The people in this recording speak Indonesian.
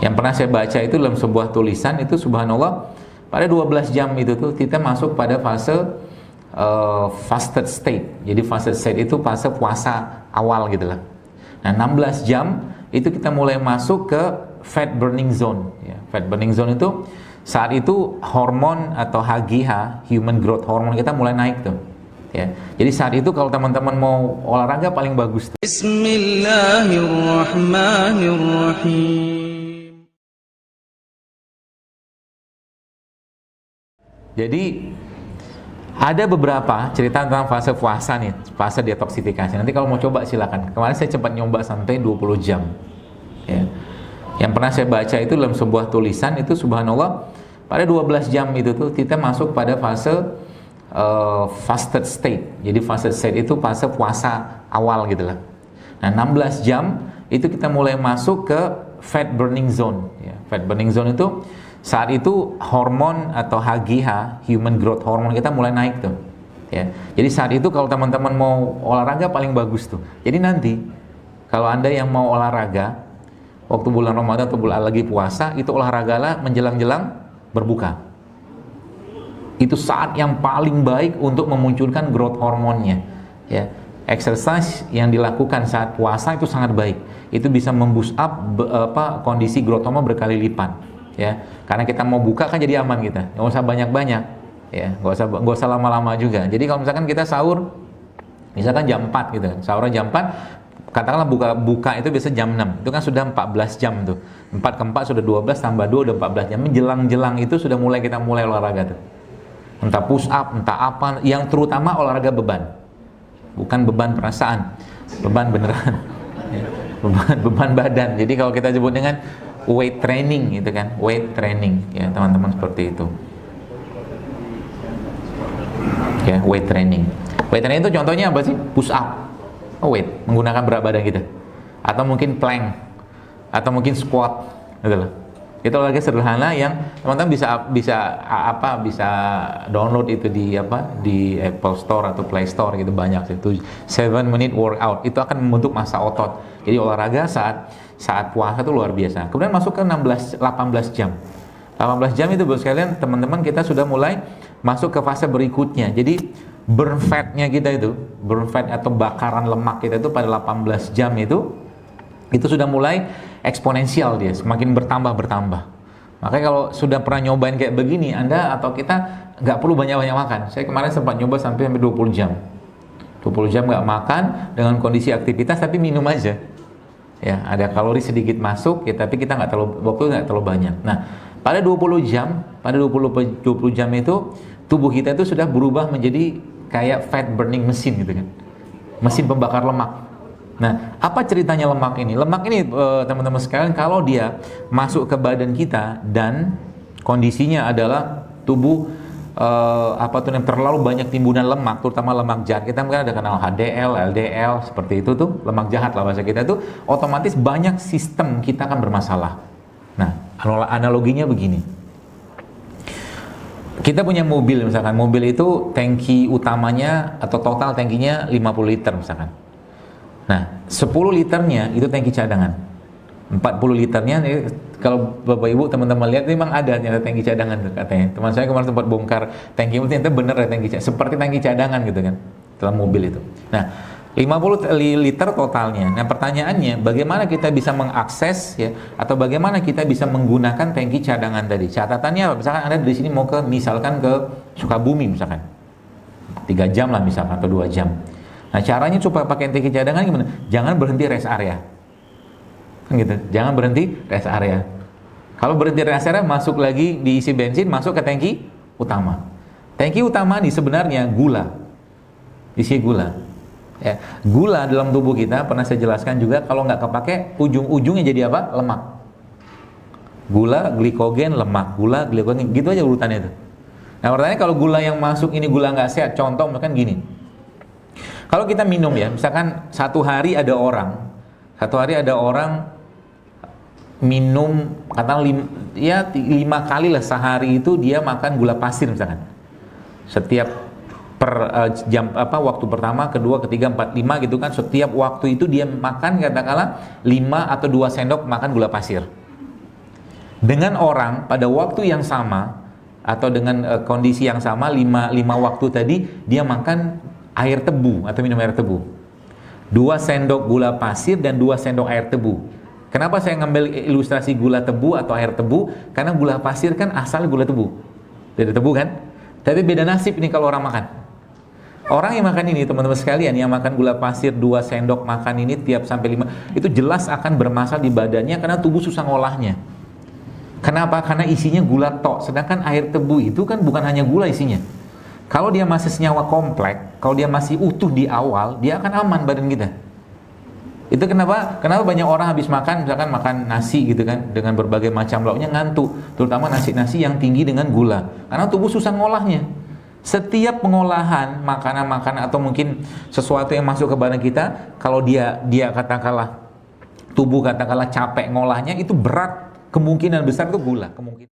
Yang pernah saya baca itu dalam sebuah tulisan itu, subhanallah, pada 12 jam itu tuh kita masuk pada fase fasted state. Jadi fasted state itu fase puasa awal gitu lah. Nah, 16 jam itu kita mulai masuk ke fat burning zone ya. Fat burning zone itu saat itu hormon atau HGH, human growth hormone, kita mulai naik tuh ya. Jadi saat itu kalau teman-teman mau olahraga paling bagus tuh. Bismillahirrahmanirrahim. Jadi ada beberapa cerita tentang fase puasa nih, fase detoksifikasi. Nanti kalau mau coba silakan. Kemarin saya cepat nyoba sampai 20 jam. Ya. Yang pernah saya baca itu dalam sebuah tulisan itu, subhanallah, pada 12 jam itu tuh kita masuk pada fase fasted state. Jadi fasted state itu fase puasa awal gitu lah. Nah, 16 jam itu kita mulai masuk ke fat burning zone ya. Fat burning zone itu saat itu hormon atau HGH, human growth hormone, kita mulai naik tuh ya. Jadi saat itu kalau teman-teman mau olahraga paling bagus tuh. Jadi nanti kalau Anda yang mau olahraga waktu bulan Ramadan atau bulan lagi puasa, itu olahragalah menjelang-jelang berbuka. Itu saat yang paling baik untuk memunculkan growth hormonnya ya. Exercise yang dilakukan saat puasa itu sangat baik. Itu bisa memboost up kondisi growth hormone berkali lipat ya, karena kita mau buka kan jadi aman kita, nggak usah banyak-banyak ya, nggak usah lama-lama juga. Jadi kalau misalkan kita sahur misalkan jam 4 gitu, sahurnya jam 4, katakanlah buka itu biasa jam 6, itu kan sudah 14 jam tuh, 4 ke 4 sudah 12, tambah 2 udah 14 jam. Menjelang-jelang itu sudah kita mulai olahraga tuh, entah push up, entah apa, yang terutama olahraga beban, bukan beban perasaan, beban beneran ya. beban badan. Jadi kalau kita sebut dengan weight training gitu kan, weight training ya teman-teman, seperti itu ya. Weight training itu contohnya apa sih? Push up, weight, menggunakan berat badan kita, atau mungkin plank, atau mungkin squat gitu loh. Itu olahraga sederhana yang teman-teman bisa download itu di Apple Store atau Play Store gitu, banyak sih. Itu 7-minute workout, itu akan membentuk massa otot. Jadi olahraga saat puasa itu luar biasa. Kemudian masuk ke 18 jam. 18 jam itu bos sekalian, teman-teman, kita sudah mulai masuk ke fase berikutnya. Jadi burn fatnya kita itu, burn fat atau bakaran lemak kita itu pada 18 jam itu sudah mulai eksponensial, dia semakin bertambah. Makanya kalau sudah pernah nyobain kayak begini, Anda atau kita nggak perlu banyak-banyak makan. Saya kemarin sempat nyoba sampai 20 jam. 20 jam nggak makan dengan kondisi aktivitas, tapi minum aja. Ya, ada kalori sedikit masuk ya, tapi kita nggak terlalu banyak. Nah, pada 20 jam itu tubuh kita itu sudah berubah menjadi kayak fat burning mesin gitu kan. Mesin pembakar lemak. Nah, apa ceritanya lemak ini? Lemak ini teman-teman sekalian, kalau dia masuk ke badan kita dan kondisinya adalah tubuh yang terlalu banyak timbunan lemak, terutama lemak jahat. Kita mungkin ada kenal HDL, LDL, seperti itu tuh, lemak jahat lah bahasa kita tuh, otomatis banyak sistem kita akan bermasalah. Nah, analoginya begini. Kita punya mobil misalkan, mobil itu tangki utamanya atau total tangkinya 50 liter misalkan. Nah, 10 liternya itu tangki cadangan. 40 liternya, kalau Bapak Ibu teman-teman lihat memang ada ternyata tangki cadangan tuh katanya. Teman saya kemarin sempat bongkar tangki, ternyata bener ya tangki cadangan, seperti tangki cadangan gitu kan dalam mobil itu. Nah, 50 liter totalnya. Nah, pertanyaannya bagaimana kita bisa mengakses ya, atau bagaimana kita bisa menggunakan tangki cadangan tadi? Catatannya apa? Misalkan Anda dari sini mau ke Sukabumi misalkan. 3 jam lah misalkan atau 2 jam. Nah, caranya supaya pakai tangki cadangan gimana? Jangan berhenti rest area. Gitu. Jangan berhenti rest area. Kalau berhenti rest area, masuk lagi diisi bensin, masuk ke tangki utama. Tangki utama ini sebenarnya gula, isi gula. Ya, gula dalam tubuh kita pernah saya jelaskan juga, kalau nggak kepake ujung-ujungnya jadi apa? Lemak. Gula, glikogen, lemak. Gula, glikogen, gitu aja urutannya itu. Nah, pertanyaannya kalau gula yang masuk ini gula nggak sehat, contoh misalkan gini. Kalau kita minum ya, misalkan satu hari ada orang minum katakanlah 5 kali lah sehari itu dia makan gula pasir misalkan. Setiap jam waktu pertama, kedua, ketiga, 4, 5 gitu kan, setiap waktu itu dia makan katakanlah 5 atau 2 sendok makan gula pasir. dengan orang pada waktu yang sama atau dengan kondisi yang sama, lima waktu tadi dia makan air tebu atau minum air tebu, 2 sendok gula pasir dan 2 sendok air tebu. Kenapa saya ngambil ilustrasi gula tebu atau air tebu? Karena gula pasir kan asal gula tebu, dari tebu kan, tapi beda nasib nih kalau orang makan. Orang yang makan ini, teman-teman sekalian, yang makan gula pasir 2 sendok makan ini tiap sampai 5, itu jelas akan bermasalah di badannya karena tubuh susah ngolahnya. Kenapa? Karena isinya gula tok, sedangkan air tebu itu kan bukan hanya gula isinya. Kalau dia masih senyawa kompleks, kalau dia masih utuh di awal, dia akan aman badan kita. Itu kenapa banyak orang habis makan, misalkan makan nasi gitu kan, dengan berbagai macam lauknya ngantuk, terutama nasi-nasi yang tinggi dengan gula, karena tubuh susah ngolahnya. Setiap pengolahan makanan-makanan atau mungkin sesuatu yang masuk ke badan kita, kalau dia katakanlah tubuh katakanlah capek ngolahnya, itu berat, kemungkinan besar itu gula, kemungkinan